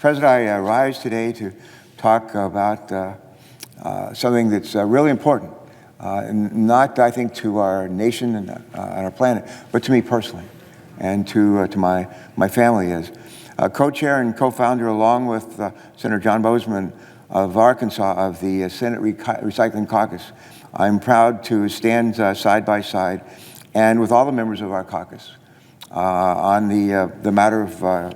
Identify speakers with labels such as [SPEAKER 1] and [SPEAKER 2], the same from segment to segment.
[SPEAKER 1] Mr. President, I rise today to talk about something that's really important, not, I think, to our nation and our planet, but to me personally and to my family. As co-chair and co-founder, along with Senator John Boozman of Arkansas, of the Senate Recycling Caucus, I'm proud to stand side by side and with all the members of our caucus on the matter of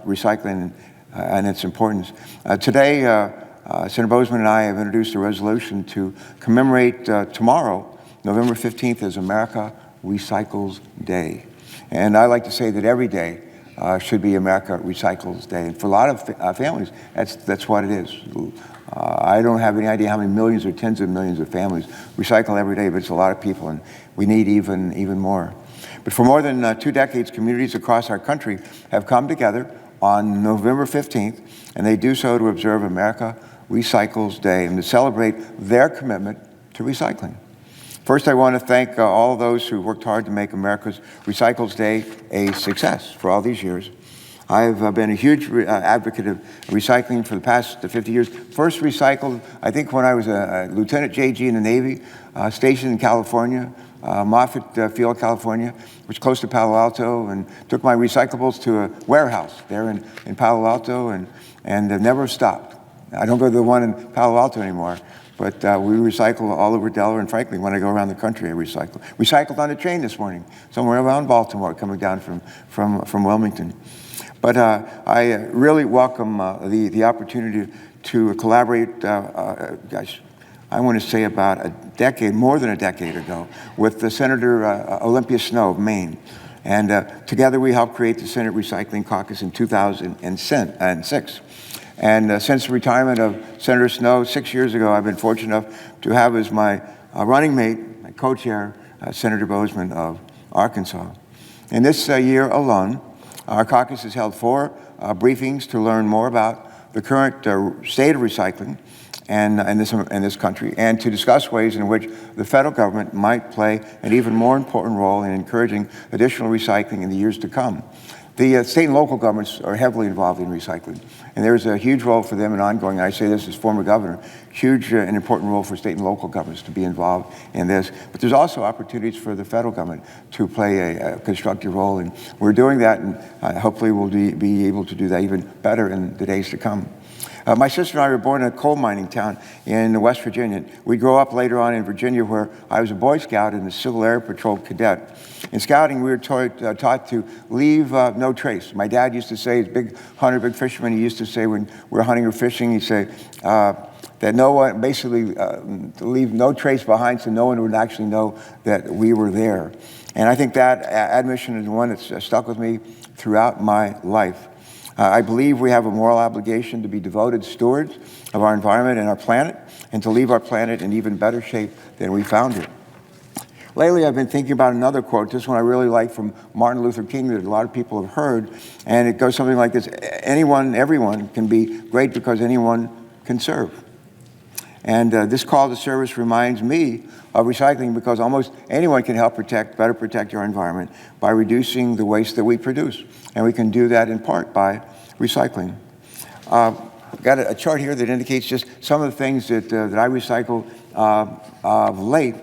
[SPEAKER 1] recycling and its importance. Today, Senator Boozman and I have introduced a resolution to commemorate tomorrow, November 15th, as America Recycles Day. And I like to say that every day should be America Recycles Day. And for a lot of families, that's what it is. I don't have any idea how many millions or tens of millions of families recycle every day, but it's a lot of people, and we need even more. But for more than 2 decades, communities across our country have come together on November 15th, and they do so to observe America Recycles Day and to celebrate their commitment to recycling. First, I want to thank all those who worked hard to make America's Recycles Day a success for all these years. I've been a huge advocate of recycling for the past 50 years. First recycled, I think, when I was a Lieutenant JG in the Navy, stationed in California, Moffett Field, California, which is close to Palo Alto, and took my recyclables to a warehouse there in Palo Alto, and never stopped. I don't go to the one in Palo Alto anymore, but we recycle all over Delaware, and frankly, when I go around the country, I recycle. Recycled on a train this morning, somewhere around Baltimore, coming down from Wilmington. But I really welcome the opportunity to collaborate, gosh, I want to say about a decade, more than a decade ago, with Senator Olympia Snowe of Maine. And together we helped create the Senate Recycling Caucus in 2006. And since the retirement of Senator Snowe 6 years ago, I've been fortunate enough to have as my running mate, my co-chair, Senator Boozman of Arkansas. In this year alone, our caucus has held 4 briefings to learn more about the current state of recycling in this country, and to discuss ways in which the federal government might play an even more important role in encouraging additional recycling in the years to come. The state and local governments are heavily involved in recycling, and there's a huge role for them in ongoing. I say this as former governor, huge and important role for state and local governments to be involved in this. But there's also opportunities for the federal government to play a constructive role, and we're doing that, and hopefully we'll be able to do that even better in the days to come. My sister and I were born in a coal mining town in West Virginia. We grew up later on in Virginia, where I was a Boy Scout and a Civil Air Patrol cadet. In scouting, we were taught to leave no trace. My dad used to say, he's a big hunter, big fisherman, he used to say when we were hunting or fishing, he'd say that no one, basically to leave no trace behind so no one would actually know that we were there. And I think that admission is one that's stuck with me throughout my life. I believe we have a moral obligation to be devoted stewards of our environment and our planet, and to leave our planet in even better shape than we found it. Lately, I've been thinking about another quote, this one I really like, from Martin Luther King, that a lot of people have heard, and it goes something like this: everyone can be great because anyone can serve. And this call to service reminds me of recycling, because almost anyone can help better protect our environment by reducing the waste that we produce. And we can do that in part by recycling. I've got a chart here that indicates just some of the things that I recycle of late.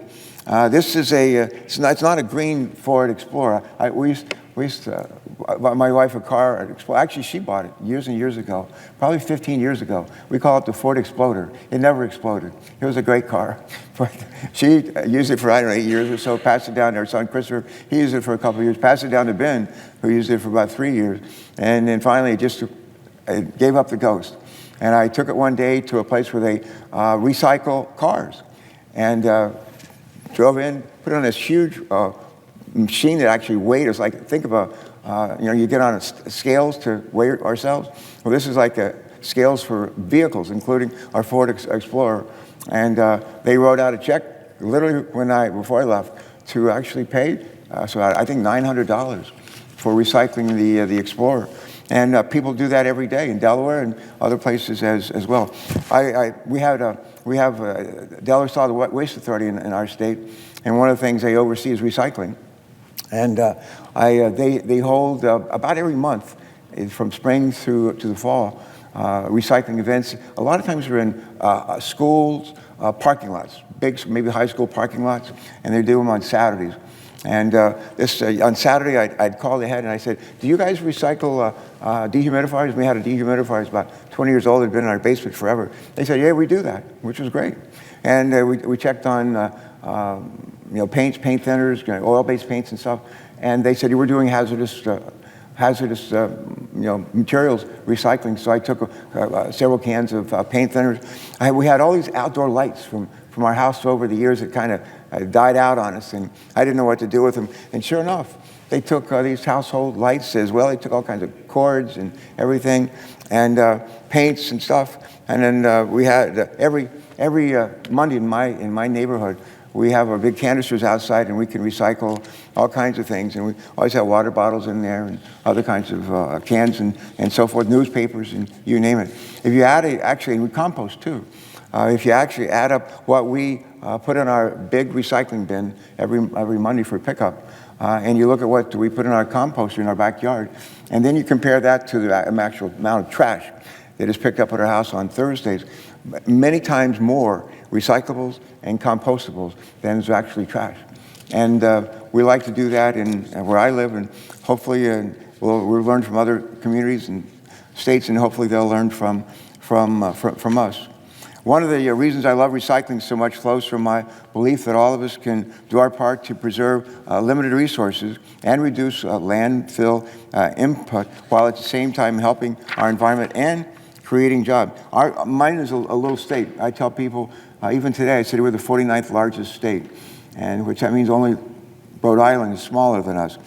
[SPEAKER 1] This is it's not a green Ford Explorer. We used to buy my wife a car at Explorer. Actually, she bought it years and years ago, probably 15 years ago. We call it the Ford Exploder. It never exploded. It was a great car. But she used it for, 8 years or so, passed it down to her son Christopher. He used it for a couple of years, passed it down to Ben, who used it for about 3 years. And then finally, it gave up the ghost. And I took it one day to a place where they recycle cars. And drove in, put it on this huge machine that actually weighed us. Like, think about, you get on scales to weigh ourselves. Well, this is like scales for vehicles, including our Ford Explorer. And they wrote out a check literally before I left to actually pay, so I think $900 for recycling the Explorer. And people do that every day in Delaware and other places as well. We have Delaware Solid Waste Authority in our state, and one of the things they oversee is recycling. And they hold about every month, from spring to the fall, recycling events. A lot of times they're in schools, parking lots, big, maybe high school parking lots, and they do them on Saturdays. And on Saturday, I'd call ahead and I said, do you guys recycle dehumidifiers? We had a dehumidifier, it's about 20 years old, it had been in our basement forever. They said, yeah, we do that, which was great. And we checked on paints, paint thinners, oil-based paints and stuff. And they said, you were doing hazardous materials recycling. So I took several cans of paint thinners. We had all these outdoor lights from our house over the years that kind of died out on us, and I didn't know what to do with them. And sure enough, they took these household lights as well. They took all kinds of cords and everything, and paints and stuff. And then we had every Monday in my neighborhood, we have our big canisters outside, and we can recycle all kinds of things. And we always have water bottles in there and other kinds of cans and so forth, newspapers, and you name it. If you add actually, we compost too. If you actually add up what we put in our big recycling bin every Monday for pickup, and you look at what we put in our composter in our backyard, and then you compare that to the actual amount of trash that is picked up at our house on Thursdays, many times more recyclables and compostables than is actually trash. And we like to do that in where I live, and hopefully we'll learn from other communities and states, and hopefully they'll learn from us. One of the reasons I love recycling so much flows from my belief that all of us can do our part to preserve limited resources and reduce landfill input, while at the same time helping our environment and creating jobs. Mine is a little state. I tell people, even today, I said we're the 49th largest state, and which that means only Rhode Island is smaller than us.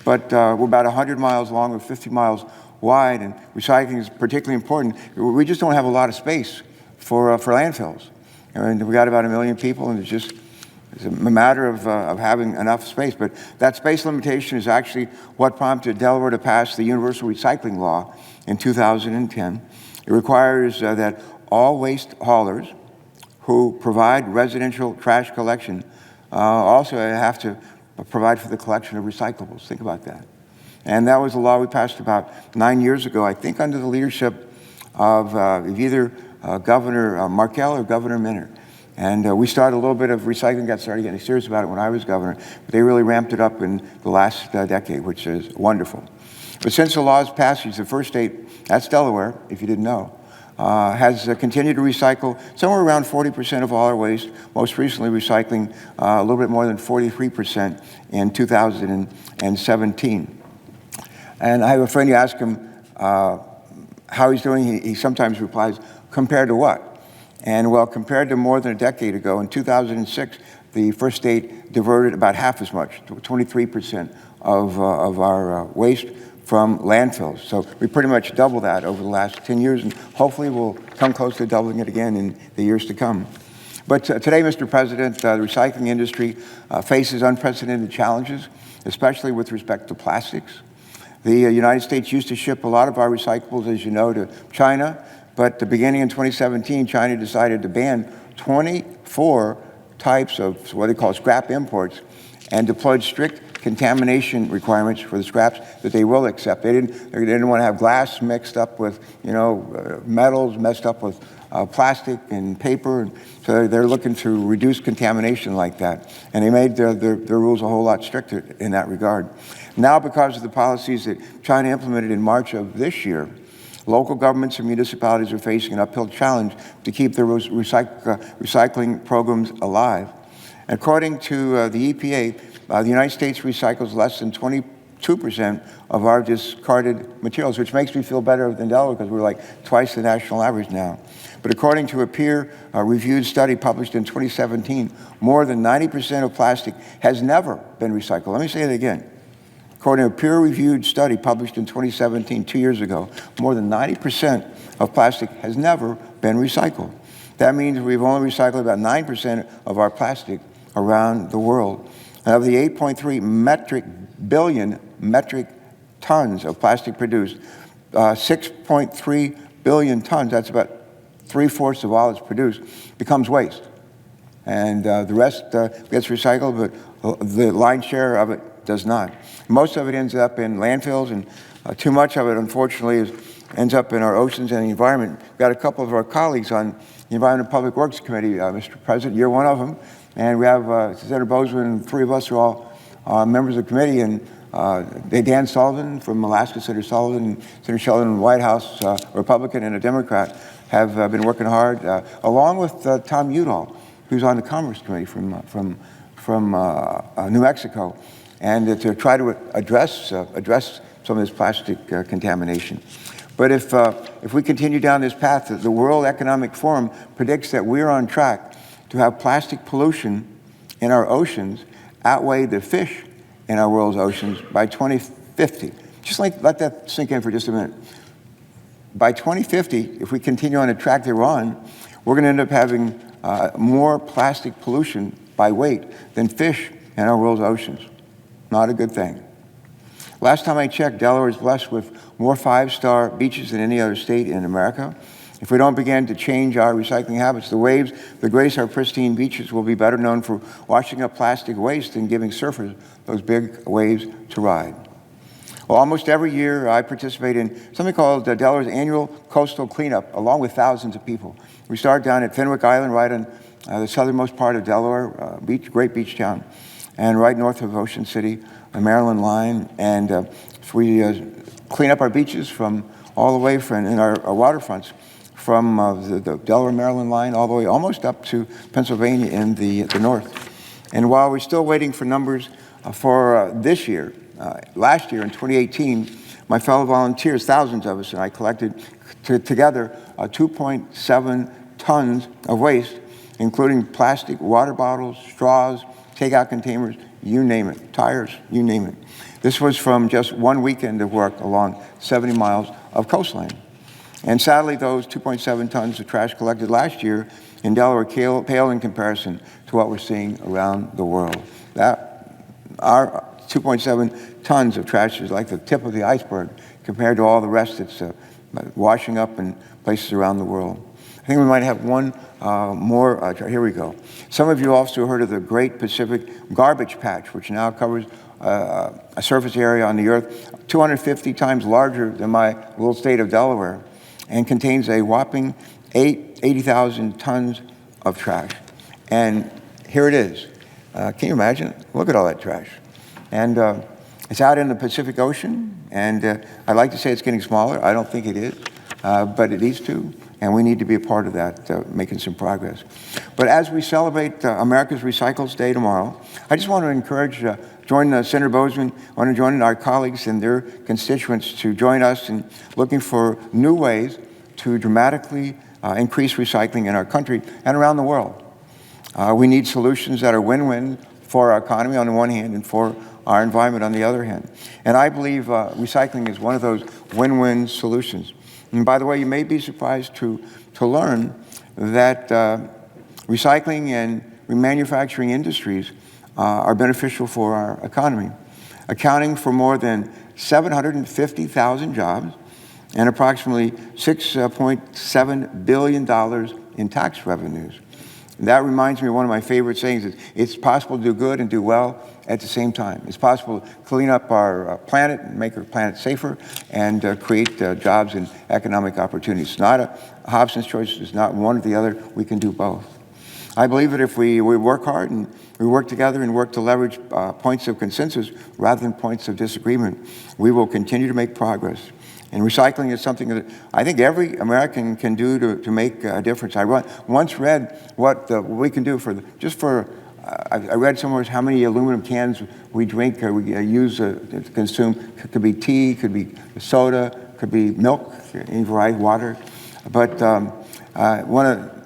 [SPEAKER 1] But we're about 100 miles long, we're 50 miles wide, and recycling is particularly important. We just don't have a lot of space for landfills. And we got about 1 million people, and it's a matter of having enough space. But that space limitation is actually what prompted Delaware to pass the Universal Recycling Law in 2010. It requires that all waste haulers who provide residential trash collection also have to provide for the collection of recyclables. Think about that. And that was a law we passed about 9 years ago, I think under the leadership of either Governor Markell or Governor Minner. And we started a little bit of recycling, got started getting serious about it when I was governor, but they really ramped it up in the last decade, which is wonderful. But since the law's passage, the first state, that's Delaware, if you didn't know, has continued to recycle somewhere around 40% of all our waste, most recently recycling a little bit more than 43% in 2017. And I have a friend, you ask him how he's doing, he sometimes replies, compared to what? And well, compared to more than a decade ago, in 2006, the first state diverted about half as much, 23% of our waste from landfills. So we pretty much doubled that over the last 10 years, and hopefully we'll come close to doubling it again in the years to come. But today, Mr. President, the recycling industry faces unprecedented challenges, especially with respect to plastics. The United States used to ship a lot of our recyclables, as you know, to China, but beginning in 2017, China decided to ban 24 types of what they call scrap imports and deployed strict contamination requirements for the scraps that they will accept. They didn't want to have glass mixed up with, metals messed up with plastic and paper. So they're looking to reduce contamination like that. And they made their rules a whole lot stricter in that regard. Now, because of the policies that China implemented in March of this year, local governments and municipalities are facing an uphill challenge to keep their recycling programs alive. According to the EPA, the United States recycles less than 22% of our discarded materials, which makes me feel better than Delaware because we're like twice the national average now. But according to a peer-reviewed study published in 2017, more than 90% of plastic has never been recycled. Let me say it again. According to a peer-reviewed study published in 2017, 2 years ago, more than 90% of plastic has never been recycled. That means we've only recycled about 9% of our plastic around the world. And of the 8.3 billion metric tons of plastic produced, 6.3 billion tons, that's about 3/4 of all that's produced, becomes waste. And the rest gets recycled, but the lion's share of it does not. Most of it ends up in landfills, and too much of it, unfortunately, is ends up in our oceans and the environment. We've got a couple of our colleagues on the Environment and Public Works Committee, Mr. President, you're one of them, and we have Senator Boozman, and three of us are all members of the committee, and Dan Sullivan from Alaska, Senator Sullivan, and Senator Sheldon in the White House, Republican and a Democrat, have been working hard, along with Tom Udall, who's on the Commerce Committee from New Mexico, and to try to address some of this plastic contamination. But if we continue down this path, the World Economic Forum predicts that we're on track to have plastic pollution in our oceans outweigh the fish in our world's oceans by 2050. Just let that sink in for just a minute. By 2050, if we continue on the track that we're on, we're going to end up having more plastic pollution by weight than fish in our world's oceans. Not a good thing. Last time I checked, Delaware is blessed with more five-star beaches than any other state in America. If we don't begin to change our recycling habits, the waves that grace our pristine beaches will be better known for washing up plastic waste and giving surfers those big waves to ride. Well, almost every year I participate in something called Delaware's annual coastal cleanup, along with thousands of people. We start down at Fenwick Island, right on the southernmost part of Delaware, great beach town, and right north of Ocean City, the Maryland line, and we clean up our beaches from all the way in our waterfronts, from the Delaware, Maryland line all the way almost up to Pennsylvania in the north. And while we're still waiting for numbers for this year, last year in 2018, my fellow volunteers, thousands of us, and I collected together 2.7 tons of waste, including plastic water bottles, straws, takeout containers, you name it, tires, you name it. This was from just one weekend of work along 70 miles of coastline. And sadly, those 2.7 tons of trash collected last year in Delaware pale in comparison to what we're seeing around the world. Our 2.7 tons of trash is like the tip of the iceberg compared to all the rest that's washing up in places around the world. I think we might have one more. Here we go. Some of you also heard of the Great Pacific Garbage Patch, which now covers a surface area on the Earth 250 times larger than my little state of Delaware, and contains a whopping 80,000 tons of trash. And here it is. Can you imagine? Look at all that trash. And it's out in the Pacific Ocean, and I'd like to say it's getting smaller. I don't think it is, but it needs to, and we need to be a part of that, making some progress. But as we celebrate America's Recycles Day tomorrow, I just want to encourage, join Senator Boozman, I want to join our colleagues and their constituents to join us in looking for new ways to dramatically increase recycling in our country and around the world. We need solutions that are win-win for our economy on the one hand and for our environment on the other hand. And I believe recycling is one of those win-win solutions. And by the way, you may be surprised to learn that recycling and remanufacturing industries are beneficial for our economy, accounting for more than 750,000 jobs and approximately $6.7 billion in tax revenues. And that reminds me of one of my favorite sayings, is it's possible to do good and do well at the same time. It's possible to clean up our planet and make our planet safer and create jobs and economic opportunities. It's not a Hobson's choice. It's not one or the other. We can do both. I believe that if we work hard and we work together and work to leverage points of consensus rather than points of disagreement, we will continue to make progress. And recycling is something that I think every American can do to make a difference. I once read what we can do I read somewhere how many aluminum cans we drink or we use to consume. It could be tea, could be soda, could be milk, any variety of water. But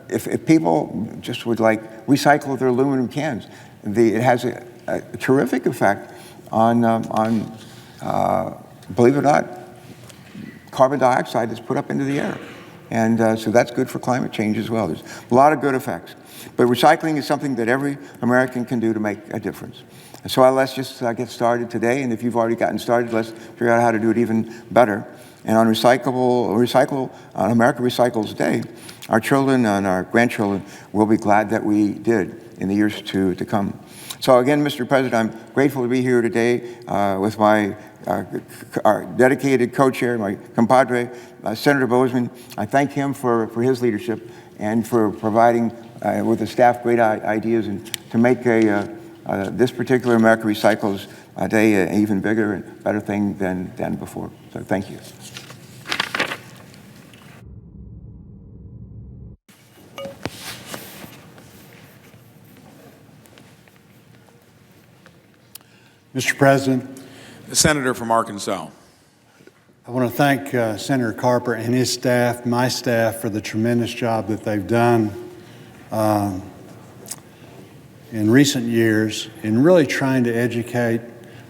[SPEAKER 1] if people just would recycle their aluminum cans, it has a terrific effect on believe it or not, carbon dioxide is put up into the air. And so that's good for climate change as well. There's a lot of good effects. But recycling is something that every American can do to make a difference. And so let's just get started today. And if you've already gotten started, let's figure out how to do it even better. And on America Recycles Day, our children and our grandchildren will be glad that we did. in the years to come. So again, Mr. President, I'm grateful to be here today with my our dedicated co-chair, my compadre, Senator Boozman. I thank him for his leadership and for providing with the staff great ideas and to make this particular America Recycles Day an even bigger and better thing than before. So thank you.
[SPEAKER 2] Mr. President,
[SPEAKER 3] The senator from Arkansas.
[SPEAKER 2] I want to thank Senator Carper and his staff, my staff, for the tremendous job that they've done in recent years in really trying to educate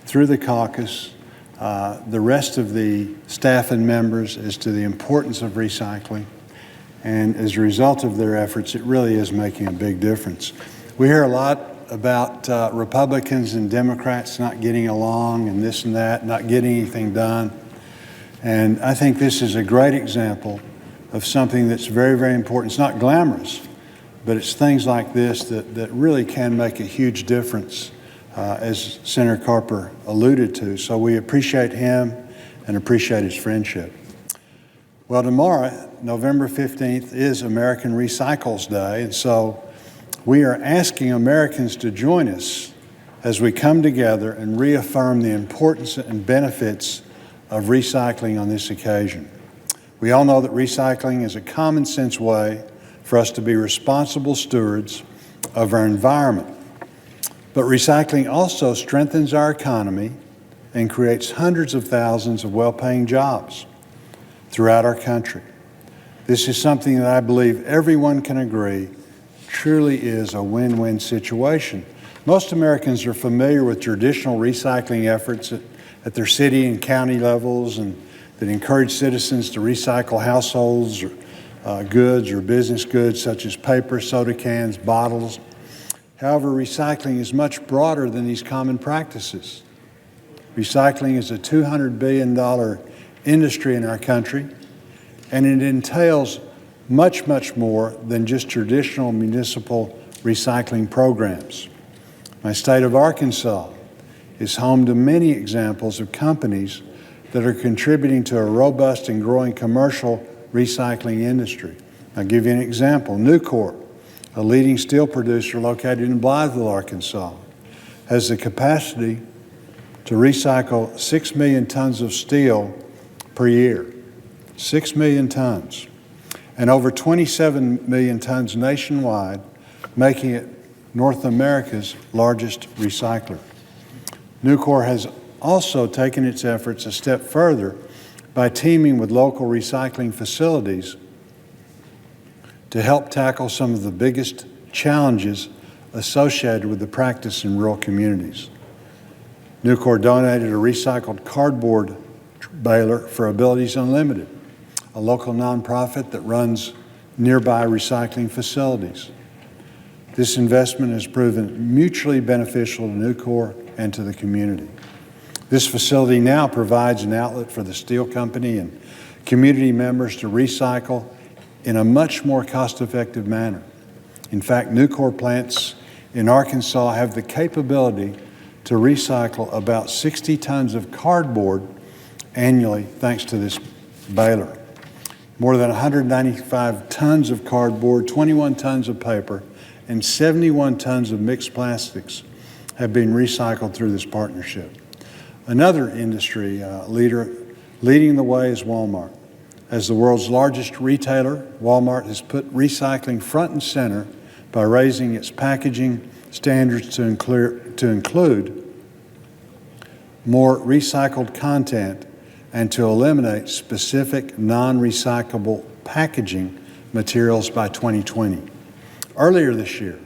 [SPEAKER 2] through the caucus the rest of the staff and members as to the importance of recycling. And as a result of their efforts, it really is making a big difference. We hear a lot about Republicans and Democrats not getting along and this and that, not getting anything done. And I think this is a great example of something that's very, very important. It's not glamorous, but it's things like this that really can make a huge difference, as Senator Carper alluded to. So we appreciate him and appreciate his friendship. Well, tomorrow, November 15th, is American Recycles Day, and so we are asking Americans to join us as we come together and reaffirm the importance and benefits of recycling on this occasion. We all know that recycling is a common sense way for us to be responsible stewards of our environment. But recycling also strengthens our economy and creates hundreds of thousands of well-paying jobs throughout our country. This is something that I believe everyone can agree truly is a win-win situation. Most Americans are familiar with traditional recycling efforts at their city and county levels and that encourage citizens to recycle households or goods or business goods such as paper, soda cans, bottles. However, recycling is much broader than these common practices. Recycling is a $200 billion industry in our country, and it entails much, much more than just traditional municipal recycling programs. My state of Arkansas is home to many examples of companies that are contributing to a robust and growing commercial recycling industry. I'll give you an example. Nucor, a leading steel producer located in Blytheville, Arkansas, has the capacity to recycle 6 million tons of steel per year. 6 million tons. And over 27 million tons nationwide, making it North America's largest recycler. Nucor has also taken its efforts a step further by teaming with local recycling facilities to help tackle some of the biggest challenges associated with the practice in rural communities. Nucor donated a recycled cardboard baler for Abilities Unlimited, a local nonprofit that runs nearby recycling facilities. This investment has proven mutually beneficial to Nucor and to the community. This facility now provides an outlet for the steel company and community members to recycle in a much more cost-effective manner. In fact, Nucor plants in Arkansas have the capability to recycle about 60 tons of cardboard annually thanks to this baler. More than 195 tons of cardboard, 21 tons of paper, and 71 tons of mixed plastics have been recycled through this partnership. Another industry leader leading the way is Walmart. As the world's largest retailer, Walmart has put recycling front and center by raising its packaging standards to include more recycled content and to eliminate specific non-recyclable packaging materials by 2020. Earlier this year,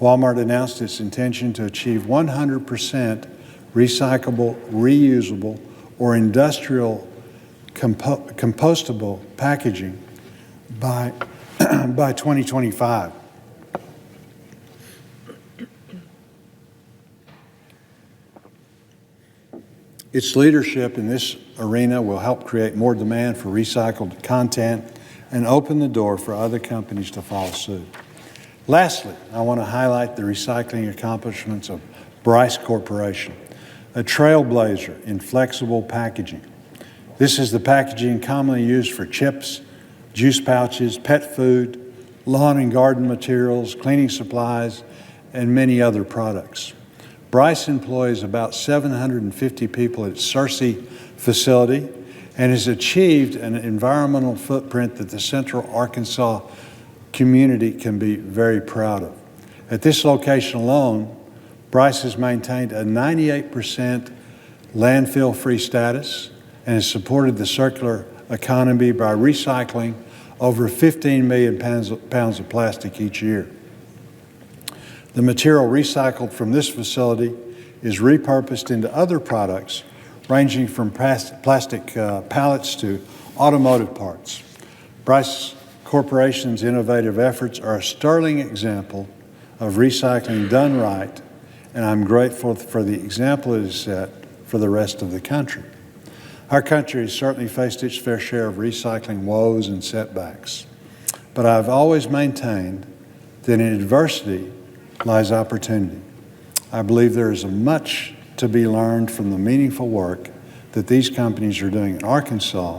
[SPEAKER 2] Walmart announced its intention to achieve 100% recyclable, reusable, or industrial compostable packaging by 2025. Its leadership in this arena will help create more demand for recycled content and open the door for other companies to follow suit. Lastly, I want to highlight the recycling accomplishments of Bryce Corporation, a trailblazer in flexible packaging. This is the packaging commonly used for chips, juice pouches, pet food, lawn and garden materials, cleaning supplies, and many other products. Bryce employs about 750 people at its Searcy facility and has achieved an environmental footprint that the Central Arkansas community can be very proud of. At this location alone, Bryce has maintained a 98% landfill-free status and has supported the circular economy by recycling over 15 million pounds of plastic each year. The material recycled from this facility is repurposed into other products, ranging from plastic pallets to automotive parts. Bryce Corporation's innovative efforts are a sterling example of recycling done right, and I'm grateful for the example it has set for the rest of the country. Our country has certainly faced its fair share of recycling woes and setbacks, but I've always maintained that in adversity lies opportunity. I believe there is much to be learned from the meaningful work that these companies are doing in Arkansas,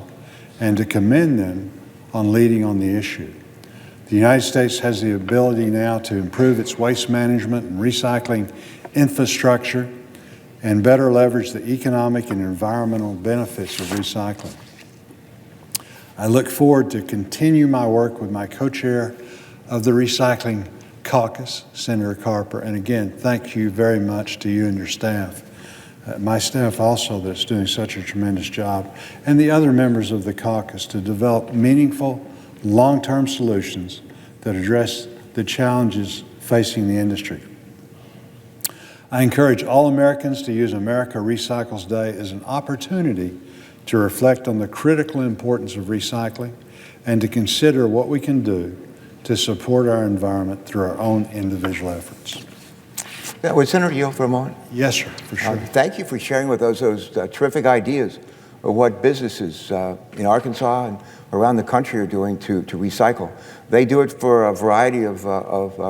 [SPEAKER 2] and to commend them on leading on the issue. The United States has the ability now to improve its waste management and recycling infrastructure and better leverage the economic and environmental benefits of recycling. I look forward to continue my work with my co-chair of the Recycling Caucus, Senator Carper, and again, thank you very much to you and your staff. My staff also that's doing such a tremendous job, and the other members of the caucus to develop meaningful, long-term solutions that address the challenges facing the industry. I encourage all Americans to use America Recycles Day as an opportunity to reflect on the critical importance of recycling and to consider what we can do to support our environment through our own individual efforts.
[SPEAKER 1] Yeah, would Senator yield for a moment?
[SPEAKER 2] Yes, sir, for sure.
[SPEAKER 1] Thank you for sharing with us those terrific ideas of what businesses in Arkansas and around the country are doing to recycle. They do it for a variety of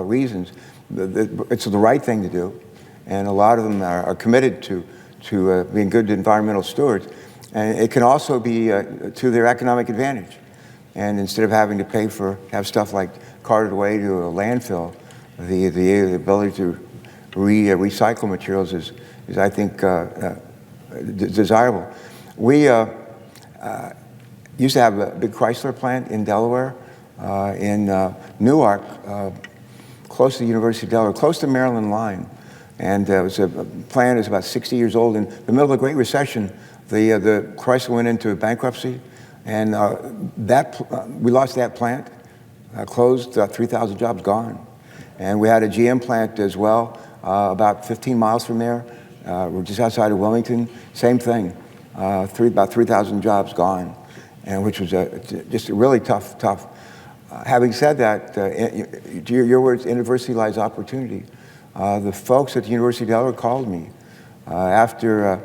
[SPEAKER 1] reasons. It's the right thing to do, and a lot of them are committed to being good environmental stewards. And it can also be to their economic advantage. And instead of having to pay have stuff like carted away to a landfill, the ability to recycle materials is I think, desirable. We used to have a big Chrysler plant in Delaware, in Newark, close to the University of Delaware, close to Maryland line. And it was a plant that's about 60 years old. In the middle of the Great Recession, the Chrysler went into bankruptcy, and we lost that plant, closed, 3,000 jobs gone. And we had a GM plant as well, about 15 miles from there. We're just outside of Wilmington, same thing, about 3,000 jobs gone, and which was just really tough. Having said that, to your words, in adversity lies opportunity. The folks at the University of Delaware called me after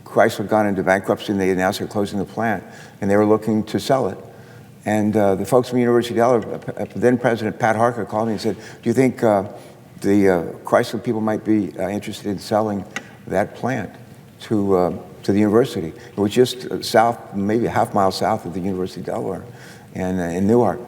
[SPEAKER 1] Chrysler had gone into bankruptcy, and they announced they're closing the plant, and they were looking to sell it. And the folks from the University of Delaware, then President Pat Harker, called me and said, do you think the Chrysler people might be interested in selling that plant to the university? It was just south, maybe a half mile south of the University of Delaware, and in Newark.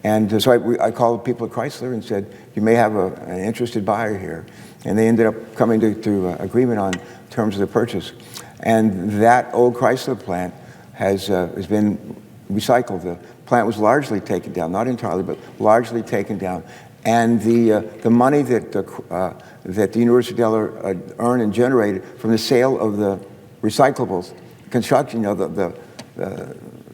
[SPEAKER 1] And so I called people at Chrysler and said, you may have an interested buyer here. And they ended up coming to agreement on terms of the purchase. And that old Chrysler plant has been recycled. The plant was largely taken down, not entirely, but largely taken down. And the money that the University of Delaware earned and generated from the sale of the recyclables, construction, the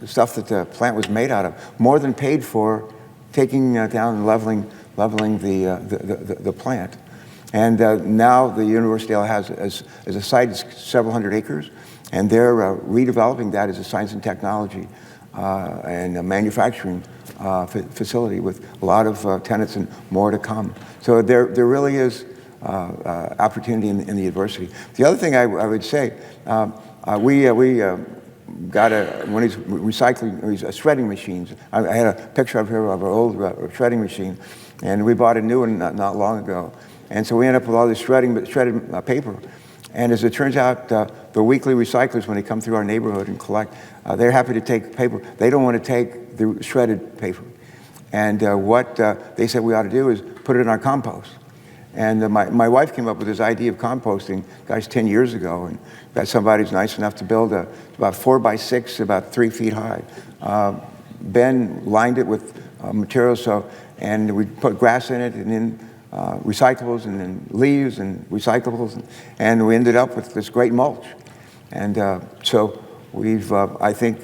[SPEAKER 1] stuff that the plant was made out of, more than paid for taking down and leveling the plant. And now the University of Delaware has a site that's several hundred acres, and they're redeveloping that as a science and technology and a manufacturing facility with a lot of tenants and more to come. So there really is opportunity in the adversity. The other thing I would say, we got one of these recycling, shredding machines. I had a picture up here of our old shredding machine, and we bought a new one not long ago. And so we end up with all this shredded paper. And as it turns out, the weekly recyclers, when they come through our neighborhood and collect, they're happy to take paper. They don't want to take the shredded paper. And what they said we ought to do is put it in our compost. And my wife came up with this idea of composting, guys, 10 years ago, and got somebody who's nice enough to build about 4 by 6, about 3 feet high. Ben lined it with materials, and we put grass in it, and then recyclables, and then leaves and recyclables, and we ended up with this great mulch. And so we've, I think,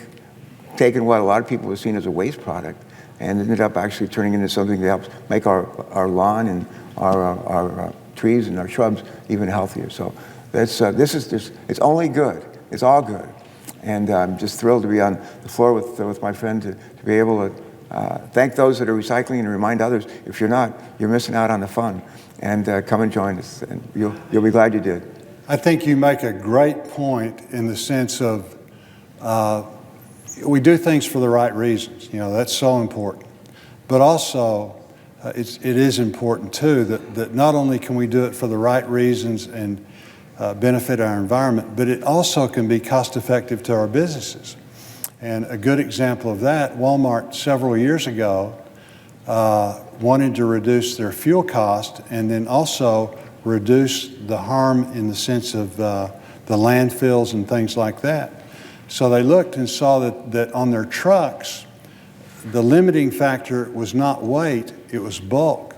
[SPEAKER 1] taken what a lot of people have seen as a waste product and ended up actually turning into something that helps make our lawn and our trees and our shrubs even healthier. So this is it's only good. It's all good. And I'm just thrilled to be on the floor with my friend to be able to thank those that are recycling and remind others, if you're not, you're missing out on the fun. And come and join us, and you'll be glad you did.
[SPEAKER 2] I think you make a great point in the sense of we do things for the right reasons. That's so important. But also, it is important too that not only can we do it for the right reasons and benefit our environment, but it also can be cost effective to our businesses. And a good example of that, Walmart several years ago wanted to reduce their fuel cost and then also reduce the harm in the sense of the landfills and things like that. So they looked and saw that on their trucks, the limiting factor was not weight, it was bulk.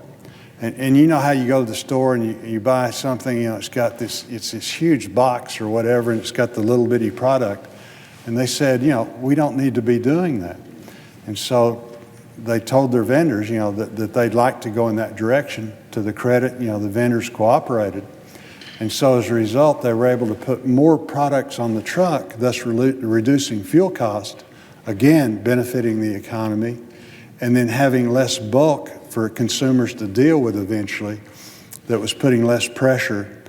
[SPEAKER 2] And you know how you go to the store and you buy something, it's this huge box or whatever, and it's got the little bitty product. And they said, we don't need to be doing that. And so they told their vendors, that they'd like to go in that direction. To the credit, the vendors cooperated. And so as a result, they were able to put more products on the truck, thus reducing fuel cost, again, benefiting the economy, and then having less bulk for consumers to deal with eventually that was putting less pressure,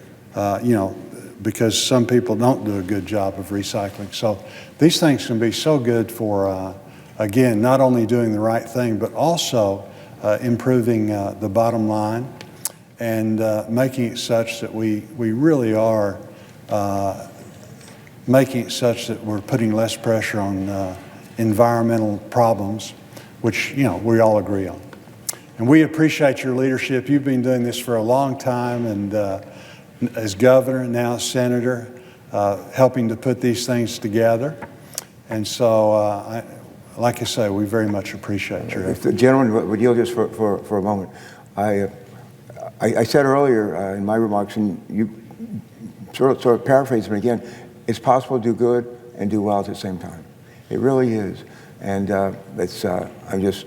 [SPEAKER 2] because some people don't do a good job of recycling. So these things can be so good for, again, not only doing the right thing, but also improving the bottom line and making it such that we really are making it such that we're putting less pressure on environmental problems, which, we all agree on. And we appreciate your leadership. You've been doing this for a long time, and as governor, now senator, helping to put these things together. And so, like I say, we very much appreciate your effort.
[SPEAKER 1] If the gentleman would yield just for a moment. I said earlier in my remarks, and you sort of paraphrase them again, it's possible to do good and do well at the same time. It really is. And I'm just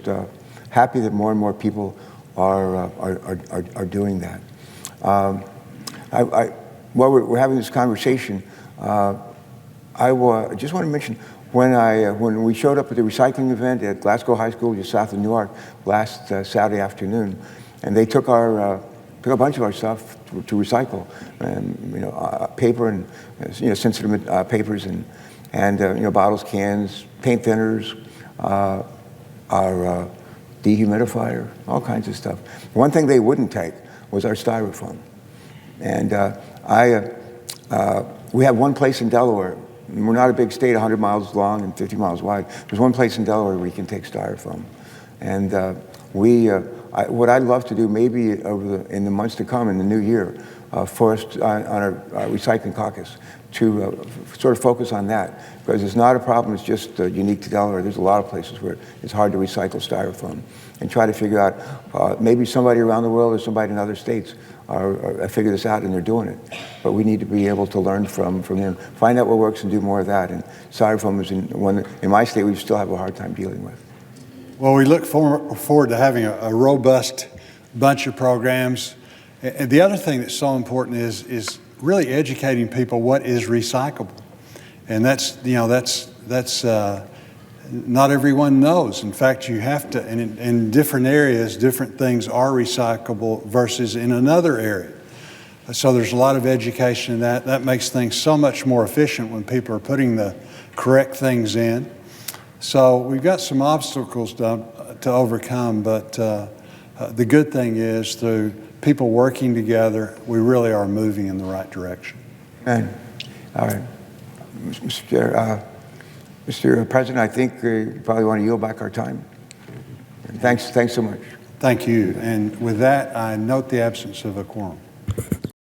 [SPEAKER 1] happy that more and more people are doing that. While we're having this conversation, I just want to mention when we showed up at the recycling event at Glasgow High School, just south of Newark, last Saturday afternoon, and they took a bunch of our stuff to recycle, and paper and sensitive papers and bottles, cans, paint thinners, our dehumidifier, all kinds of stuff. One thing they wouldn't take was our styrofoam. And we have one place in Delaware. We're not a big state, 100 miles long and 50 miles wide. There's one place in Delaware where you can take styrofoam. And what I'd love to do maybe in the months to come, in the new year, for us on our recycling caucus, to sort of focus on that. Because it's not a problem that's just unique to Delaware. There's a lot of places where it's hard to recycle styrofoam. And try to figure out, maybe somebody around the world or somebody in other states figure this out and they're doing it. But we need to be able to learn from them, find out what works and do more of that. And styrofoam is one that in my state we still have a hard time dealing with.
[SPEAKER 2] Well, we look forward to having a robust bunch of programs. And the other thing that's so important is really educating people what is recyclable. And that's not everyone knows. In fact, you have to, and in different areas, different things are recyclable versus in another area. So there's a lot of education in that. That makes things so much more efficient when people are putting the correct things in. So we've got some obstacles to overcome, but the good thing is, through people working together, we really are moving in the right direction.
[SPEAKER 1] Amen. All right. Mr. President, I think you probably want to yield back our time. Thanks so much.
[SPEAKER 2] Thank you. And with that, I note the absence of a quorum.